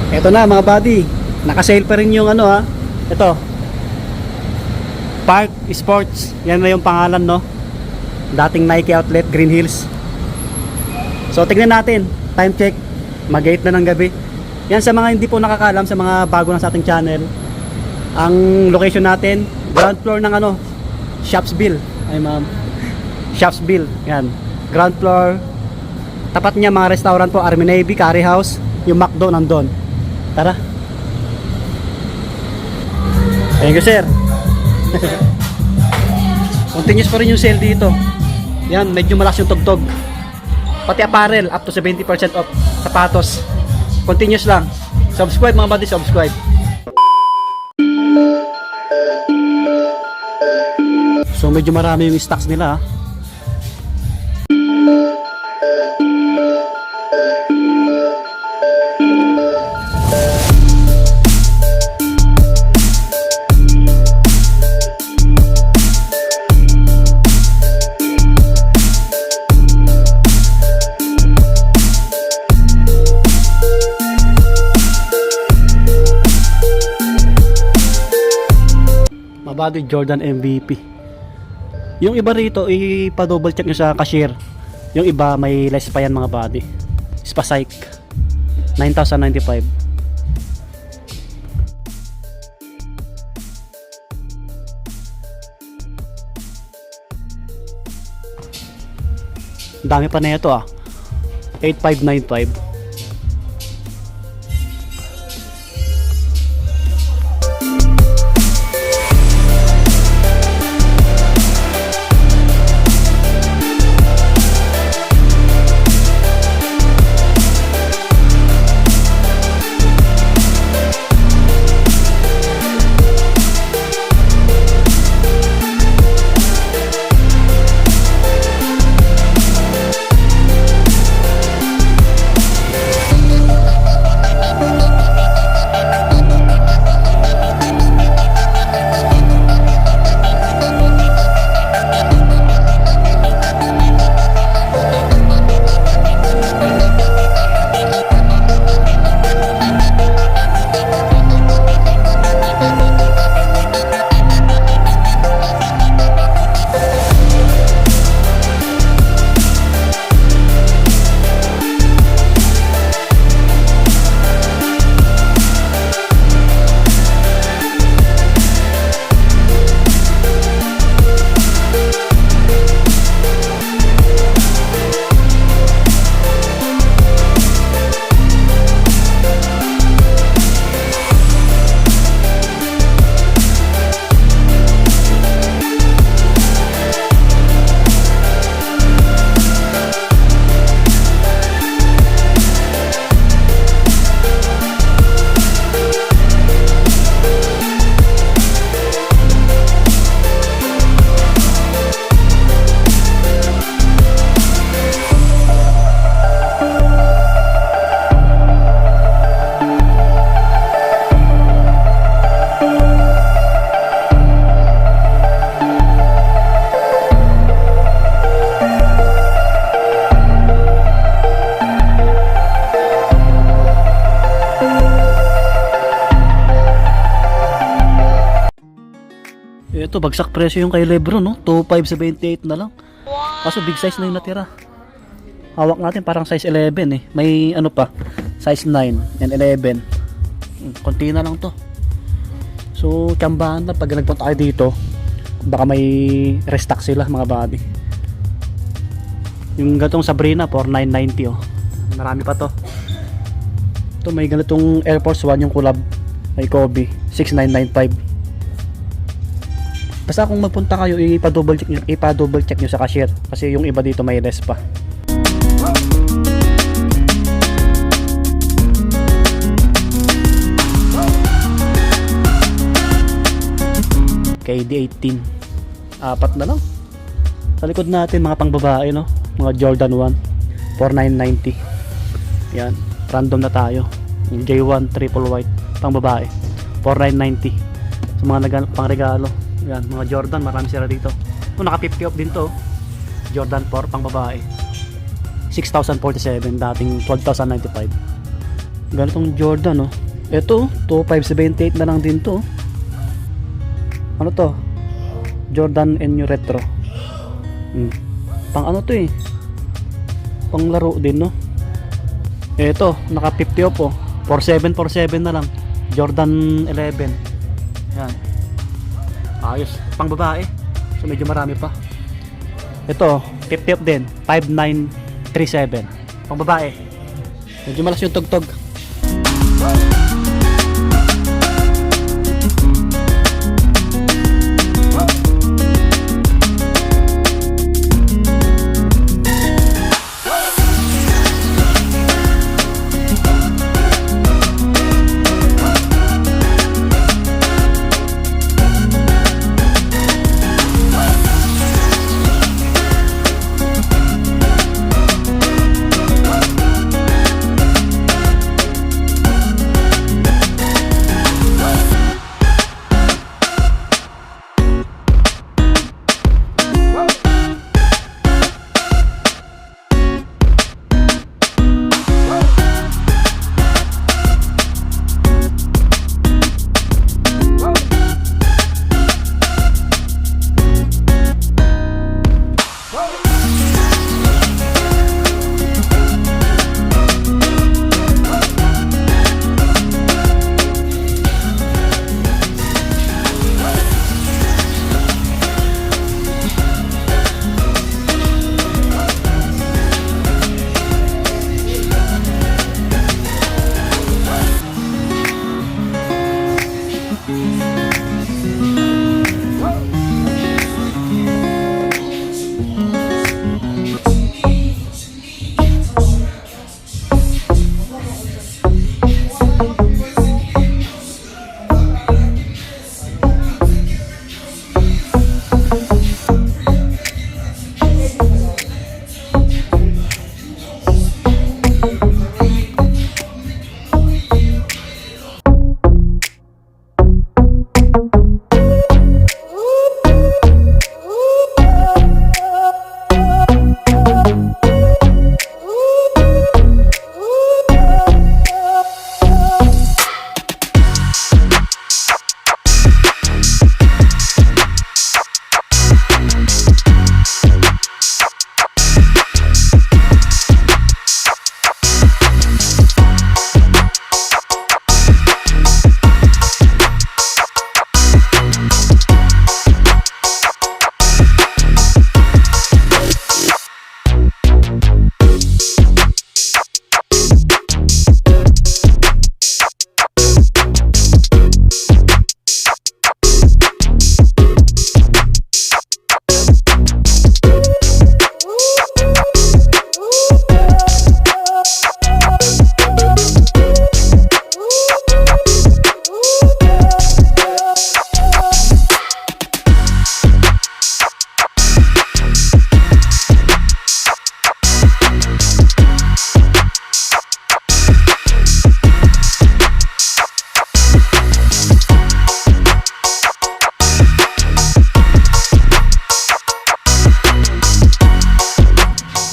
Ito na mga buddy, naka-sale pa rin yung ano ha. Ito, Park Sports. Yan na yung pangalan, no. Dating Nike outlet, Green Hills. So tignan natin, time check, mag-8 na ng gabi. Yan sa mga hindi po nakakalam, sa mga bago na sa ating channel. Ang location natin, ground floor ng ano, Shopsville. Ay ma'am, Shopsville. Yan, ground floor. Tapat niya mga restaurant po, Army Navy, Curry House, yung McDo nandun. Tara. Thank you sir. Continuous pa rin yung sale dito. Yan, medyo malakas yung tugtog. Pati apparel, up to 70% off. Sapatos, continuous lang. Subscribe mga buddy, subscribe. So medyo marami yung stocks nila ha. Mabado Jordan MVP. Yung iba rito ipa-double check nyo sa cashier. Yung iba may less pa yan mga body. Spasike 9,095. Dami pa na ito 8,595. Ito bagsak presyo yung kay Lebron, no? 2,578 na lang. Kaso big size na yung natira. Hawak natin parang size 11 eh. May ano pa, size 9 and 11. Konti na lang to. So tsambahan na pag nagpunta kayo dito, baka may restock sila mga buddy. Yung gatong Sabrina 4,990 oh. Marami pa to. Ito may ganitong Air Force 1 yung collab kay Kobe 6,995. Basta kung magpunta kayo, ipa-double check nyo sa cashier kasi yung iba dito may less pa. KD18 apat na lang. Sa likod natin mga pangbabae, no? Mga Jordan 1 4,990. Yan, random na tayo. Yung J1 triple white pangbabae 4,990. Sa mga pangregalo. Yan, mga Jordan, marami sila dito. Naka 50 off din to. Jordan 4 pang babae 6,047, dating 12,095. Ganitong Jordan, oh. Ito, 2578 na lang din to. Ano to? Jordan NU Retro. Pang ano to eh? Pang laro din, no? Ito, naka 50 off, oh. 4747 na lang. Jordan 11. Yan. Ayos. Pang babae. So medyo marami pa. Ito, 50 off din. 5937. Pang babae. Medyo malas yung tugtog.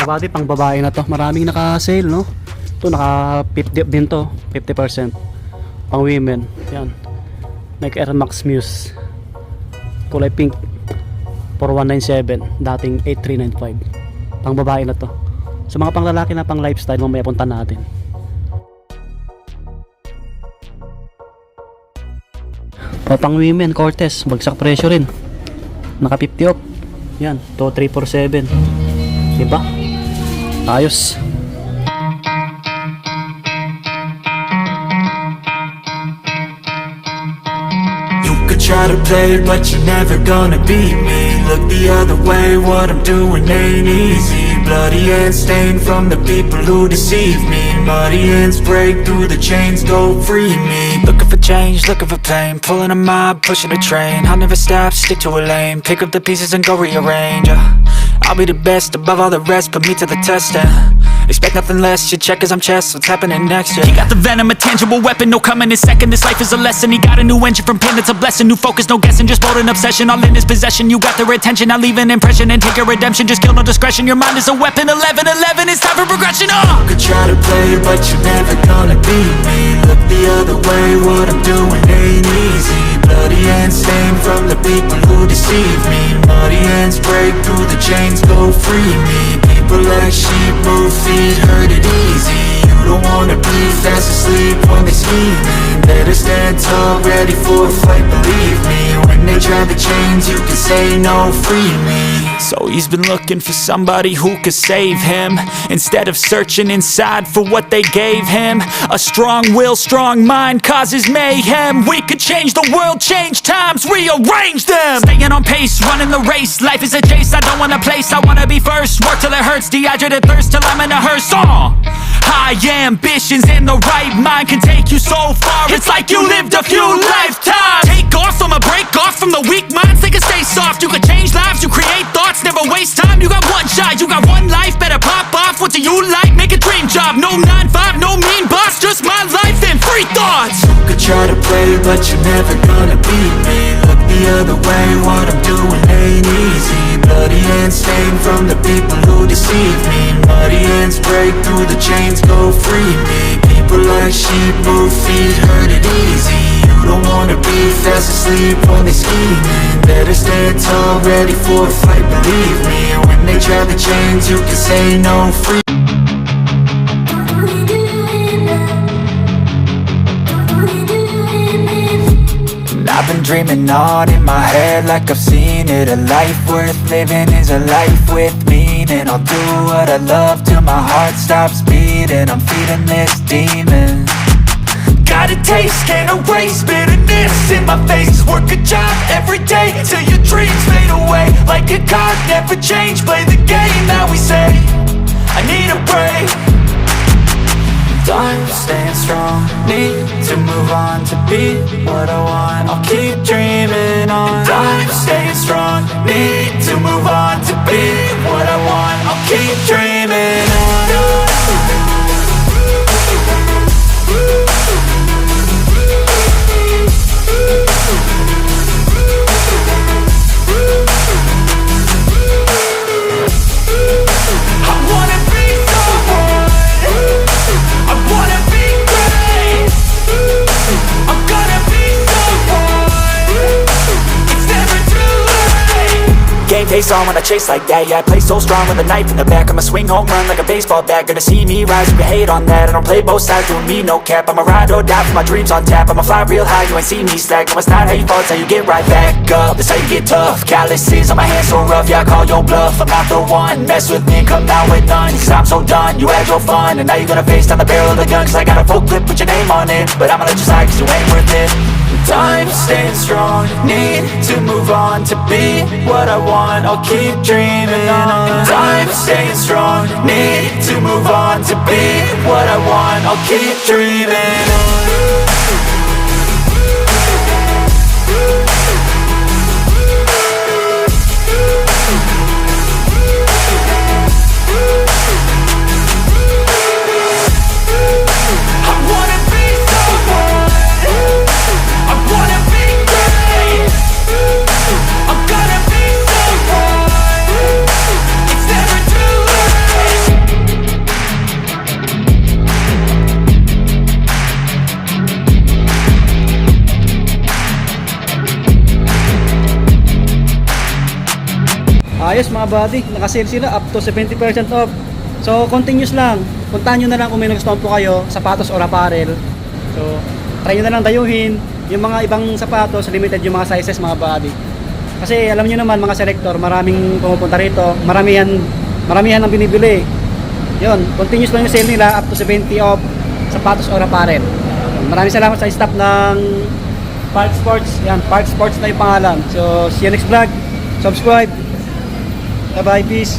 Body pang babae na to. Maraming naka-sale, no? Ito naka 50 din to, 50%. Pang women. Yan. Nike Air Max Muse. Kulay pink. 4197, dating 8395. Pang babae na to. Sa mga pang lalaki na pang lifestyle, mamaya punta natin. Pang women, Cortez, bagsak presyo rin. Naka 50 off. Yan, 2347. Diba? Ayos. You could try to play but you're never gonna beat me. Look the other way, what I'm doing ain't easy. Bloody hands stained from the people who deceive me. Muddy hands break through the chains, go free me. Looking for change, looking for pain. Pulling a mob, pushing a train. I'll never stop, stick to a lane. Pick up the pieces and go rearrange. I'll be the best above all the rest, put me to the test. Expect nothing less, you check as I'm chess. What's happening next? He got the venom, a tangible weapon, no coming in second. This life is a lesson. He got a new engine from pain, it's a blessing. New focus, no guessing, just bold and obsession. All in his possession, you got their attention. Now leave an impression and take your redemption. Just kill, no discretion, your mind is a weapon. 11-11, it's time for progression. You could try to play, but you're never gonna beat me. Look the other way, what I'm doing ain't easy. Bloody hands stained from the people who deceive me. Muddy hands break through the chains, go free me. People like sheep move feet, hurt it easy. You don't wanna be fast asleep when they scheming. Better stand tall, ready for a fight, believe me. When they try the chains, you can say no, free me. So he's been looking for somebody who could save him, instead of searching inside for what they gave him. A strong will, strong mind causes mayhem. We could change the world, change times, rearrange them. Staying on pace, running the race. Life is a chase, I don't want a place, I wanna be first. Work till it hurts, dehydrated thirst till I'm in a hearse. High ambitions and the right mind can take you so far. It's like you lived a few lifetimes. Take off from a break off from the weak minds, they can stay soft. You can change lives, you create thoughts, never waste time. You got one shot, you got one life, better pop off. What do you like? Make a dream job. No 9-5, no mean boss, just my life and free thoughts. You could try to play, but you're never gonna beat me. Look the other way, what I'm doing ain't easy. Bloody hands stained from the people who deceive me. Muddy hands break through the chains, go free me. People like sheep move feet, hurt it easy. You don't wanna be fast asleep when they scheming. Better stand tall, ready for a fight, believe me. When they try the chains, you can say no, free. I've been dreaming on in my head like I've seen it. A life worth living is a life with meaning. I'll do what I love till my heart stops beating. I'm feeding this demon. Got a taste, can't erase bitterness in my face. Work a job every day till your dreams fade away. Like a card, never change, play the game that we say. I need a break. I'm staying strong, need to move on to be what I want. I'll keep dreaming on. I'm staying strong, need to move on to be what I want. I'll keep dreaming on. Game face on when I chase like that. Yeah, I play so strong with a knife in the back. I'ma swing home run like a baseball bat. Gonna see me rise, you can hate on that. I don't play both sides, doing me no cap. I'ma ride or die for my dreams on tap. I'ma fly real high, you ain't see me slack. No, it's not how you fall, it's how you get right back up. That's how you get tough. Calluses on my hands so rough, yeah, I call your bluff. I'm not the one, mess with me and come down with none. Cause I'm so done, you had your fun. And now you're gonna face down the barrel of the gun. Cause I got a full clip with your name on it. But I'ma let you slide cause you ain't worth it. I'm staying strong, need to move on to be what I want. I'll keep dreaming on. I'm staying strong, need to move on to be what I want. I'll keep dreaming on. Ayos mga buddy, nakasale sila up to 70% off. So continuous lang, puntahan nyo na lang kung may nagustuhan po kayo, sapatos or apparel. So try nyo na lang dayuhin. Yung mga ibang sapatos, limited yung mga sizes mga buddy. Kasi alam nyo naman mga selector, maraming pumupunta rito, maramihan ang binibili. Yun, continuous lang yung sale nila up to 70 off sapatos or apparel. Maraming salamat sa staff ng Park Sports. Yan, Park Sports na yung pangalan. So see you next vlog. Subscribe. Bye bye, peace.